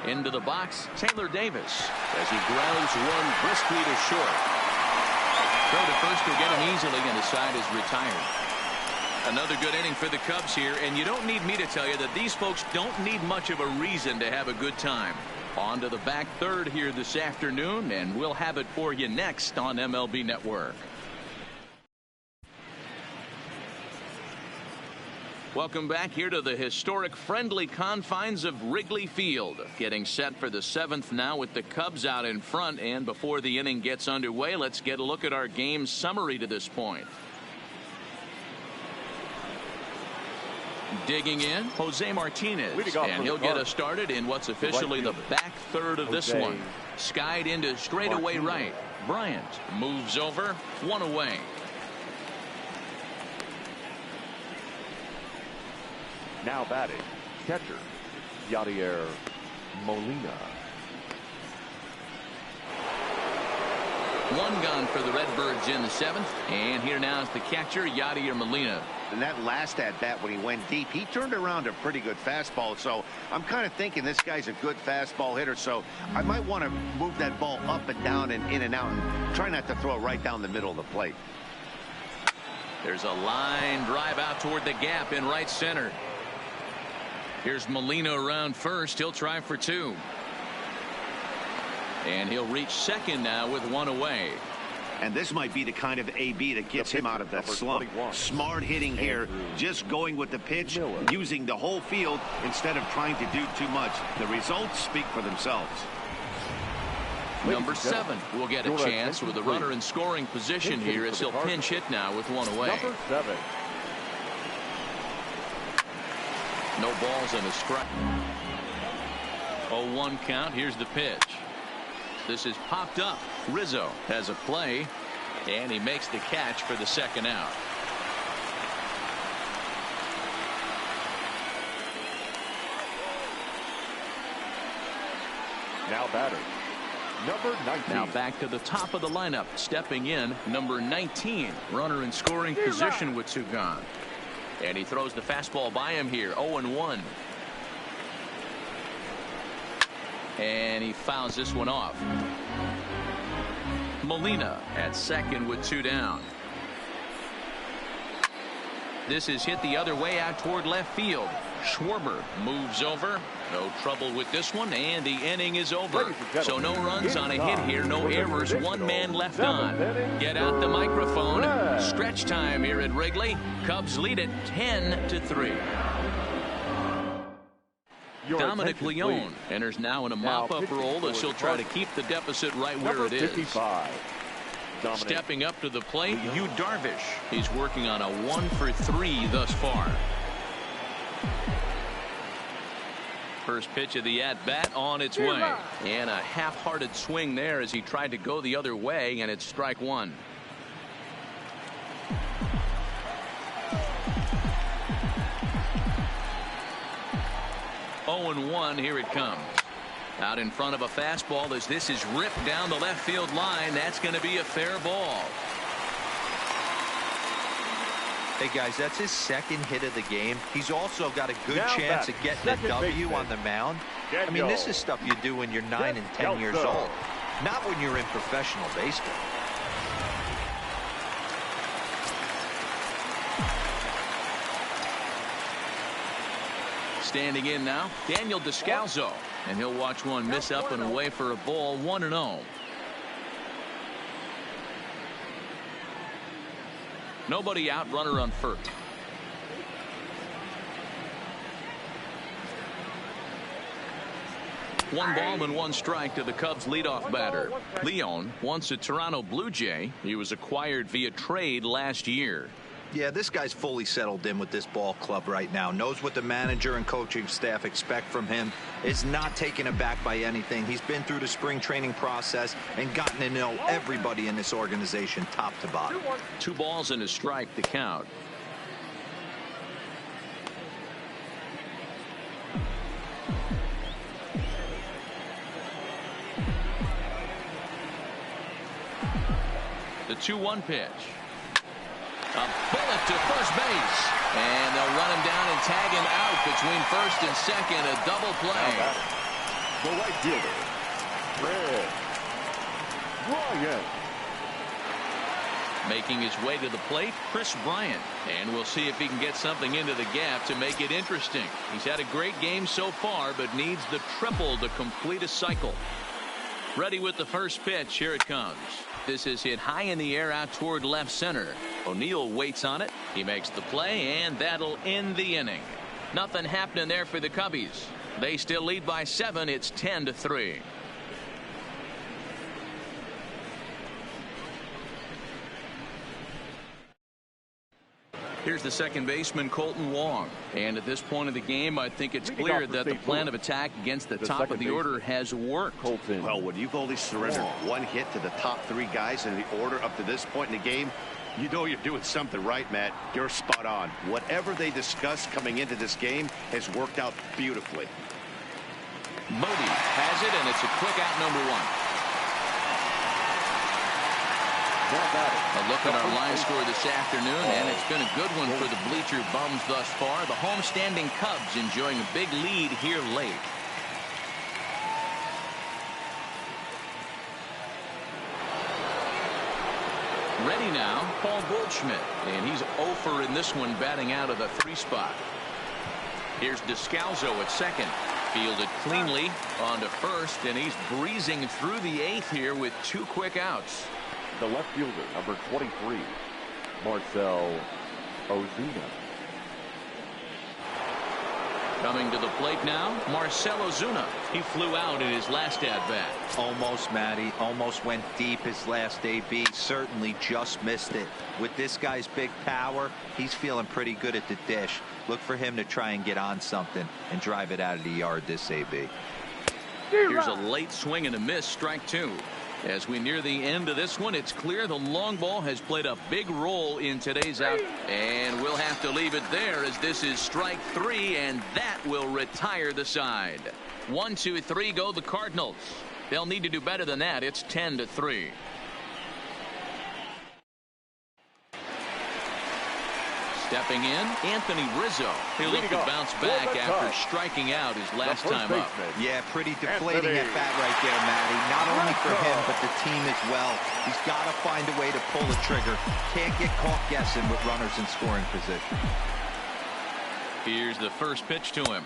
Into the box, Taylor Davis, as he grounds one briskly to short. Throw to first will get him easily, and the side is retired. Another good inning for the Cubs here, and you don't need me to tell you that these folks don't need much of a reason to have a good time. On to the back third here this afternoon, and we'll have it for you next on MLB Network. Welcome back here to the historic friendly confines of Wrigley Field. Getting set for the seventh now with the Cubs out in front, and before the inning gets underway, let's get a look at our game summary to this point. Digging in, Jose Martinez, and he'll get us started in what's officially the back third of this one. Skied into straightaway right. Bryant moves over, one away. Now batting, catcher, Yadier Molina. One gone for the Redbirds in the seventh, and here now is the catcher, Yadier Molina. And that last at-bat when he went deep, he turned around a pretty good fastball. So I'm kind of thinking this guy's a good fastball hitter. So I might want to move that ball up and down and in and out and try not to throw it right down the middle of the plate. There's a line drive out toward the gap in right center. Here's Molina around first. He'll try for two. And he'll reach second now with one away. And this might be the kind of AB that gets him out of that slump. Smart hitting here, just going with the pitch, using the whole field instead of trying to do too much. The results speak for themselves. Number 7 will get a chance with a runner in scoring position here as he'll pinch hit now with one away. Number 7. No balls and a strike. 0-1 count. Here's the pitch. This is popped up. Rizzo has a play, and he makes the catch for the second out. Now batter, number 19. Now back to the top of the lineup. Stepping in, number 19. Runner in scoring position with two gone. And he throws the fastball by him here. 0-1. And he fouls this one off. Molina at second with two down. This is hit the other way out toward left field. Schwarber moves over. No trouble with this one, and the inning is over. So no runs on a hit here, no errors, one man left on. Get out the microphone. Stretch time here at Wrigley. Cubs lead it 10-3. Dominic Leone enters now in a mop-up role as he'll try to keep the deficit right where it is. 55. Stepping up to the plate, Yu Darvish. He's working on a 1-for-3 thus far. First pitch of the at-bat on its way. And a half-hearted swing there as he tried to go the other way, and it's strike one. Oh and 1, here it comes. Out in front of a fastball as this is ripped down the left field line. That's going to be a fair ball. Hey guys, that's his second hit of the game. He's also got a good chance of getting a W on the mound. I mean, this is stuff you do when you're 9 and 10 years old, not when you're in professional baseball. Standing in now, Daniel Descalso, and he'll watch one miss up and away for a ball. 1-0. Nobody out, runner on first. One ball and one strike to the Cubs leadoff batter. Leon, once a Toronto Blue Jay, he was acquired via trade last year. Yeah, this guy's fully settled in with this ball club right now. Knows what the manager and coaching staff expect from him. Is not taken aback by anything. He's been through the spring training process and gotten to know everybody in this organization top to bottom. 2 balls and a strike to count. The 2-1 pitch. A bullet to first base. And they'll run him down and tag him out between first and second. A double play. The right fielder, Red Bryant. Making his way to the plate, Chris Bryant. And we'll see if he can get something into the gap to make it interesting. He's had a great game so far, but needs the triple to complete a cycle. Ready with the first pitch. Here it comes. This is hit high in the air out toward left center. O'Neill waits on it. He makes the play, and that'll end the inning. Nothing happening there for the Cubbies. They still lead by 7. It's 10-3. Here's the second baseman, Colton Wong. And at this point of the game, I think it's clear that the plan of attack against the top of the order has worked. Well, when you've only surrendered one hit to the top 3 guys in the order up to this point in the game, you know you're doing something right, Matt. You're spot on. Whatever they discussed coming into this game has worked out beautifully. Moody has it, and it's a quick out, number 1. A look at our line score this afternoon, and it's been a good one for the bleacher bums thus far. The homestanding Cubs enjoying a big lead here late. Ready now, Paul Goldschmidt, and he's 0 in this one, batting out of the 3 spot. Here's Descalso at second. Fielded cleanly onto first, and he's breezing through the 8th here with 2 quick outs. The left fielder, number 23, Marcell Ozuna. Coming to the plate now, Marcell Ozuna. He flew out in his last at-bat. Almost, Matty. Almost went deep his last AB. Certainly just missed it. With this guy's big power, he's feeling pretty good at the dish. Look for him to try and get on something and drive it out of the yard this AB. Here's a late swing and a miss, strike 2. As we near the end of this one, it's clear the long ball has played a big role in today's out. And we'll have to leave it there as this is strike 3, and that will retire the side. 1, 2, 3 go the Cardinals. They'll need to do better than that. It's 10-3. Stepping in, Anthony Rizzo. He'll look to bounce back after striking out his last time up. Yeah, pretty deflating at bat right there, Matty. Not only for him, but the team as well. He's got to find a way to pull the trigger. Can't get caught guessing with runners in scoring position. Here's the first pitch to him.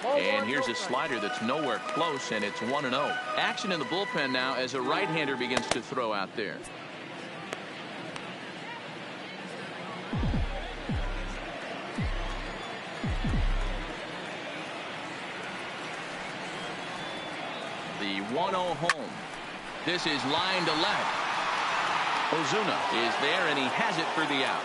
And here's a slider that's nowhere close, and it's 1-0. Action in the bullpen now as a right-hander begins to throw out there. The 1-0 home. This is line to left. Ozuna is there, and he has it for the out.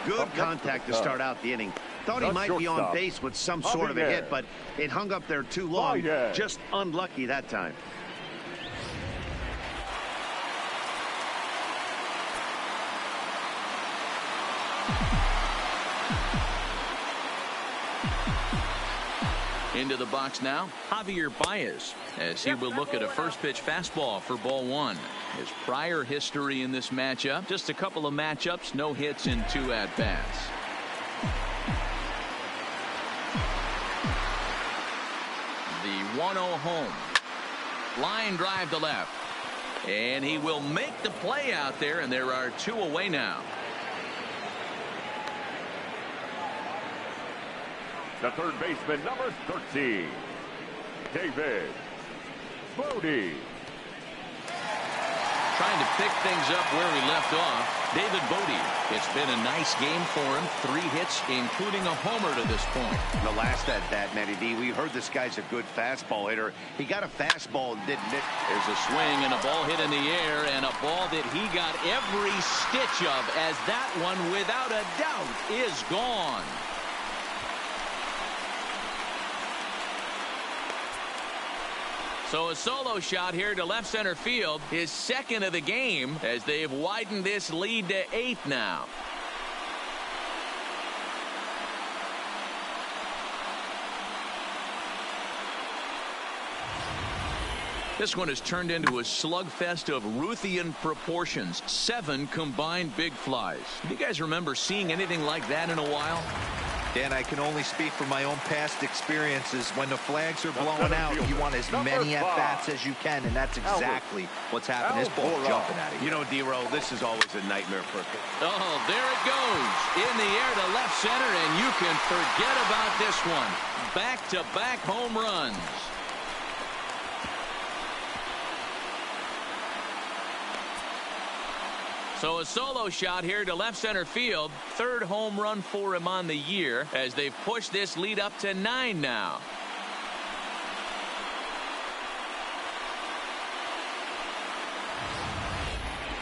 Good contact to start out the inning. Thought he might be on base with some sort of a hit, but it hung up there too long. Just unlucky that time. Into the box now, Javier Baez, as he will look at a first pitch fastball for ball one. His prior history in this matchup, just a couple of matchups, no hits in 2 at-bats. The 1-0 home. Line drive to left. And he will make the play out there, and there are 2 away now. The third baseman, number 13, David Bodie. Trying to pick things up where he left off. David Bodie. It's been a nice game for him. 3 hits, including a homer to this point. The last at bat, Matty D, we heard this guy's a good fastball hitter. He got a fastball and didn't hit. There's a swing and a ball hit in the air, and a ball that he got every stitch of, as that one, without a doubt, is gone. So a solo shot here to left center field, his second of the game, as they've widened this lead to 8 now. This one has turned into a slugfest of Ruthian proportions. 7 combined big flies. Do you guys remember seeing anything like that in a while? Dan, I can only speak from my own past experiences. When the flags are blowing out, you want as many at-bats as you can, and that's exactly what's happened. This ball's jumping at you. You know, D-Row, this is always a nightmare for a pitcher. Oh, there it goes. In the air to left center, and you can forget about this one. Back-to-back home runs. So a solo shot here to left center field. 3rd home run for him on the year, as they've pushed this lead up to 9 now.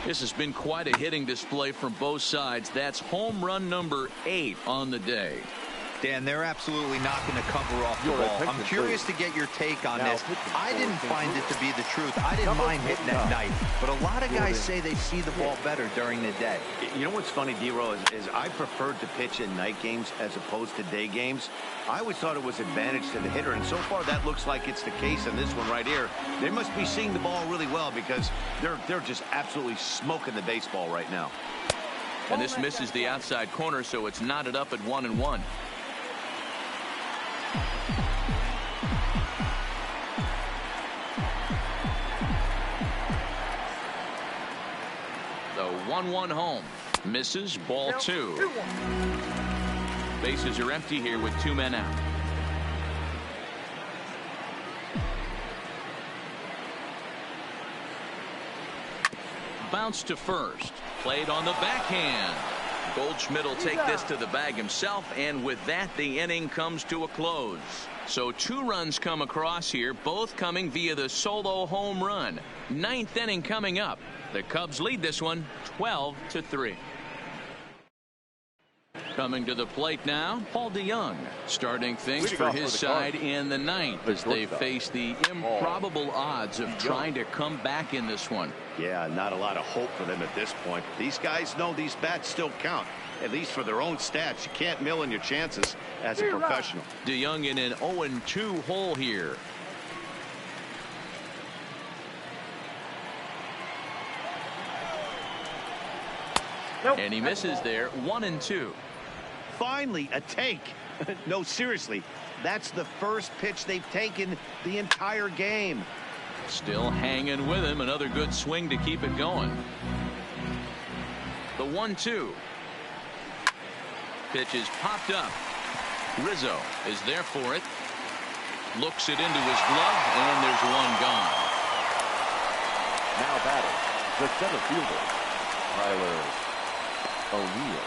This has been quite a hitting display from both sides. That's home run number 8 on the day. Dan, they're absolutely not going to cover off the ball. I'm curious to get your take on this. I didn't find it to be the truth. I didn't mind hitting at night, but a lot of guys say they see the ball better during the day. You know what's funny, D-Row, is I preferred to pitch in night games as opposed to day games. I always thought it was advantage to the hitter, and so far that looks like it's the case in this one right here. They must be seeing the ball really well, because they're just absolutely smoking the baseball right now. And this misses the outside corner, so it's knotted up at 1-1. The 1-1 home. Misses, ball 2. Bases are empty here with 2 men out. Bounce to first. Played on the backhand. Goldschmidt will take this to the bag himself, and with that, the inning comes to a close. So 2 runs come across here, both coming via the solo home run. 9th inning coming up. The Cubs lead this one 12-3. Coming to the plate now, Paul DeYoung, starting things for his side in the 9th as they face the improbable odds of trying to come back in this one. Yeah, not a lot of hope for them at this point. These guys know these bats still count, at least for their own stats. You can't mill in your chances as a professional. DeYoung in an 0-2 hole here. And he misses there. 1-2. Finally a take. No, seriously, that's the first pitch they've taken the entire game. Still hanging with him. Another good swing to keep it going. The 1-2. Pitch is popped up. Rizzo is there for it. Looks it into his glove, and there's one gone. Now batting, the center fielder, Tyler O'Neill.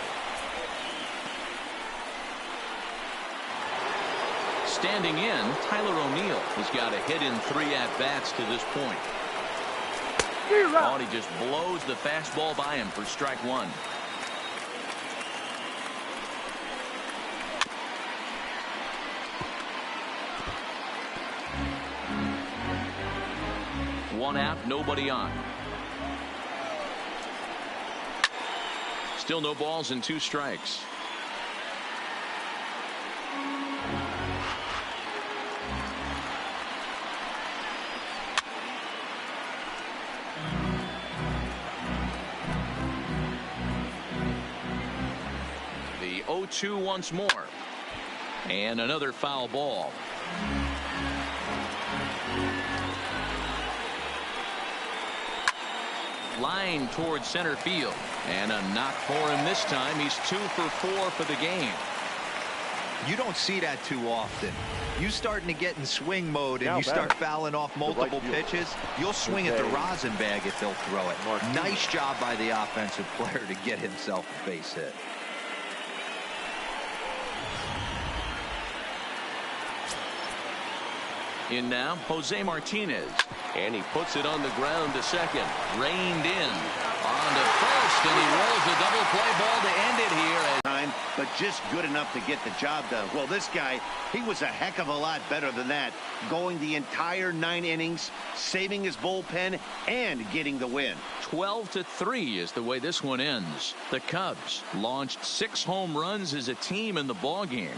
Standing in, Tyler O'Neill has got a hit in 3 at-bats to this point. Oh, and he just blows the fastball by him for strike 1. One out, nobody on. Still no balls and 2 strikes. The 0-2 once more. And another foul ball. Line towards center field. And a knock for him this time. He's 2 for 4 for the game. You don't see that too often. You starting to get in swing mode and you start fouling off multiple pitches, you'll swing at the rosin bag if they'll throw it. Nice job by the offensive player to get himself a base hit. In now, Jose Martinez. And he puts it on the ground to second. Reined in. On to first, and he rolls a double play ball to end it here. But just good enough to get the job done. Well, this guy, he was a heck of a lot better than that. Going the entire 9 innings, saving his bullpen, and getting the win. 12-3 is the way this one ends. The Cubs launched 6 home runs as a team in the ballgame.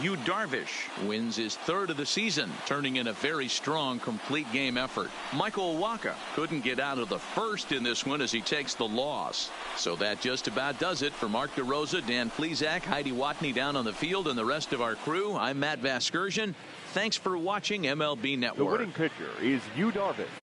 Yu Darvish wins his 3rd of the season, turning in a very strong complete game effort. Michael Wacha couldn't get out of the 1st in this one as he takes the loss. So that just about does it for Mark DeRosa, Dan Plesac, Heidi Watney down on the field, and the rest of our crew. I'm Matt Vasgersian. Thanks for watching MLB Network. The winning pitcher is Yu Darvish.